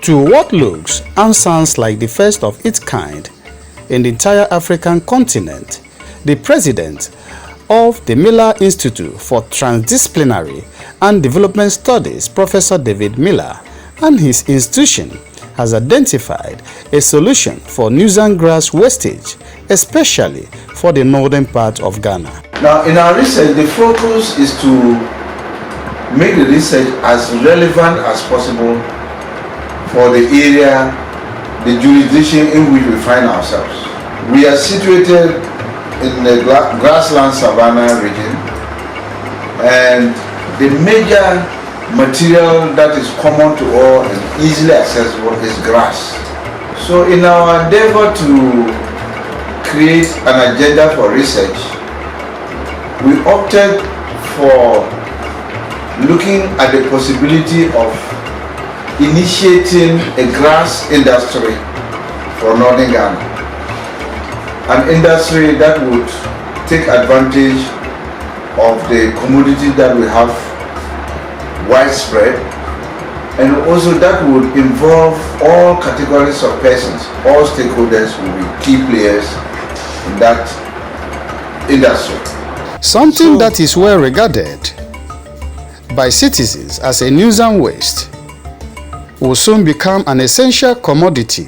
To what looks and sounds like the first of its kind in the entire African continent, the president of the Millar Institute for Transdisciplinary and Development Studies, Professor David Millar, and his institution has identified a solution for nuisance grass wastage, especially for the northern part of Ghana. Now, in our research, the focus is to make the research as relevant as possible for the area, the jurisdiction in which we find ourselves. We are situated in the grassland savanna region, and the major material that is common to all and easily accessible is grass. So in our endeavor to create an agenda for research, we opted for looking at the possibility of initiating a grass industry for northern Ghana. An industry that would take advantage of the commodity that we have widespread, and also that would involve all categories of persons. All stakeholders will be key players in that industry. Something that is well regarded by citizens as a nuisance waste will soon become an essential commodity,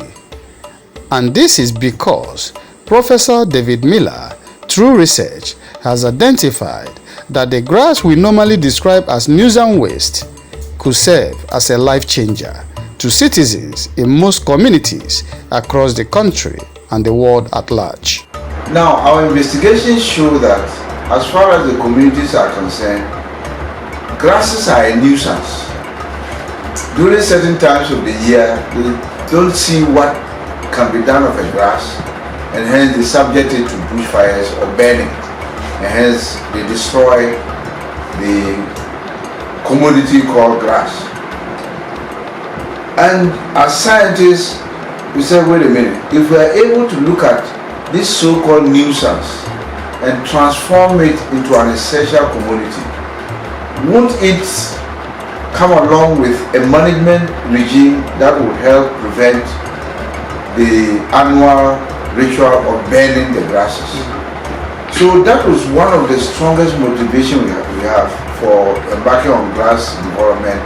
and this is because Professor David Millar, through research, has identified that the grass we normally describe as nuisance waste could serve as a life changer to citizens in most communities across the country and the world at large. Now, our investigations show that as far as the communities are concerned, grasses are a nuisance. During certain times of the year, they don't see what can be done of a grass, and hence they subject it to bushfires or burning, and hence they destroy the commodity called grass. And as scientists, we said, wait a minute, if we are able to look at this so-called nuisance and transform it into an essential commodity, won't it come along with a management regime that would help prevent the annual ritual of burning the grasses? So that was one of the strongest motivations we have for embarking on grass development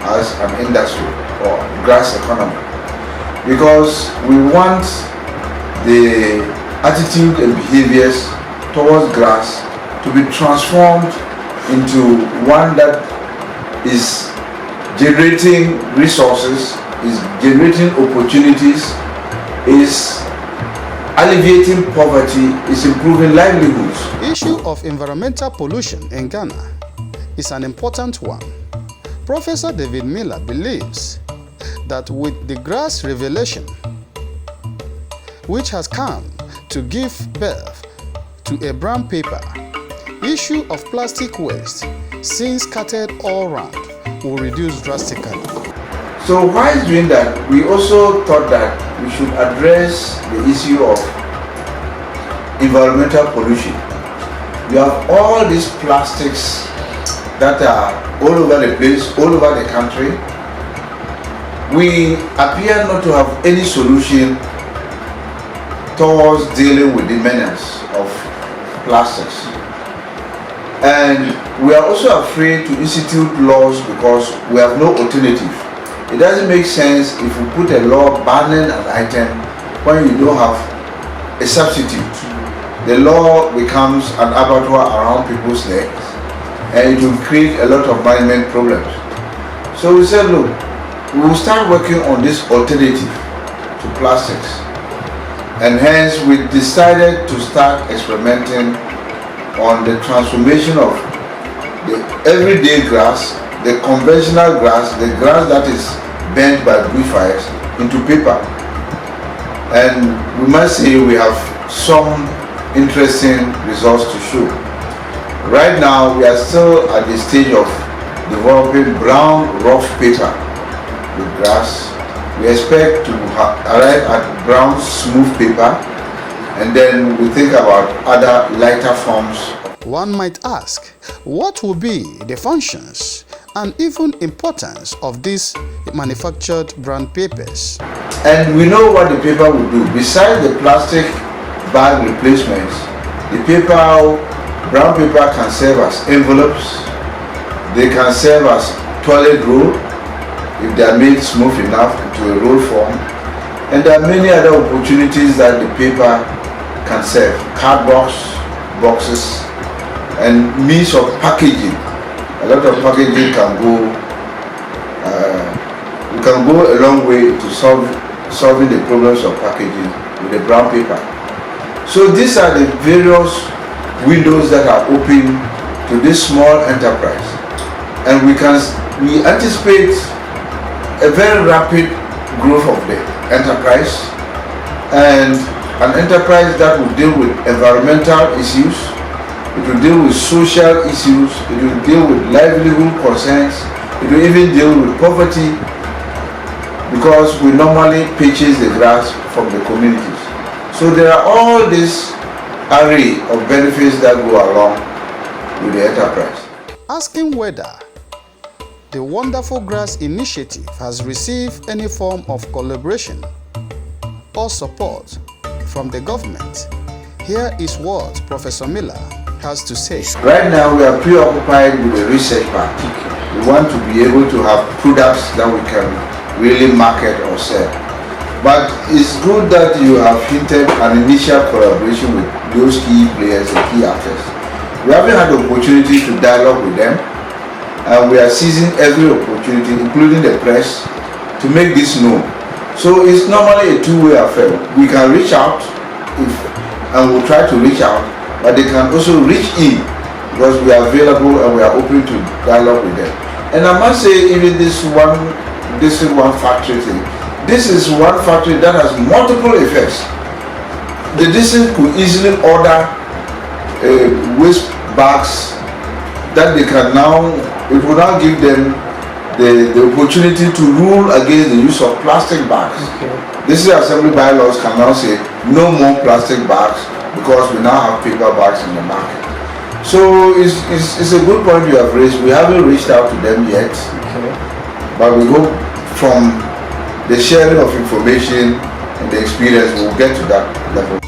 as an industry or grass economy, because we want the attitude and behaviors towards grass to be transformed into one that is generating resources, is generating opportunities, is alleviating poverty, is improving livelihoods. The issue of environmental pollution in Ghana is an important one. Professor David Millar believes that with the grass revelation, which has come to give birth to a brown paper, issue of plastic waste, since scattered all around, will reduce drastically. So while doing that, we also thought that we should address the issue of environmental pollution. You have all these plastics that are all over the place, all over the country. We appear not to have any solution towards dealing with the menace of plastics. And we are also afraid to institute laws because we have no alternative. It doesn't make sense if we put a law banning an item when you don't have a substitute. The law becomes an abattoir around people's legs, and it will create a lot of management problems. So we said, look, we will start working on this alternative to plastics, and hence we decided to start experimenting on the transformation of the everyday grass, the conventional grass, the grass that is burnt by bushfires, into paper. And we must say we have some interesting results to show. Right now we are still at the stage of developing brown rough paper with grass. We expect to arrive at brown smooth paper, and then we think about other lighter forms. One might ask, what will be the functions and even importance of these manufactured brand papers. And we know what the paper will do. Besides the plastic bag replacements, the brown paper can serve as envelopes, they can serve as toilet roll if they are made smooth enough into a roll form, and there are many other opportunities that the paper can serve. Cardbox, boxes, and means of packaging. A lot of packaging can go a long way to solving the problems of packaging with the brown paper. So these are the various windows that are open to this small enterprise, and we anticipate a very rapid growth of the enterprise, and an enterprise that will deal with environmental issues, it will deal with social issues, it will deal with livelihood concerns, it will even deal with poverty, because we normally purchase the grass from the communities. So there are all this array of benefits that go along with the enterprise. Asking whether the Wonderful Grass initiative has received any form of collaboration or support from the government, here is what Professor Millar has to say. Right now we are preoccupied with the research part. We want to be able to have products that we can really market or sell. But it's good that you have hinted an initial collaboration with those key players and key actors. We haven't had the opportunity to dialogue with them, and we are seizing every opportunity, including the press, to make this known. So it's normally a two-way affair. We can reach out and we'll try to reach out, but they can also reach in, because we are available and we are open to dialogue with them. And I must say, even this is one factory thing. This is one factory that has multiple effects. The district could easily order waste bags that they can now, it will now give them the opportunity to rule against the use of plastic bags. Okay. District Assembly bylaws can now say no more plastic bags, because we now have paper bags in the market. So it's a good point you have raised. We haven't reached out to them yet, but we hope from the sharing of information and the experience we'll get to that level.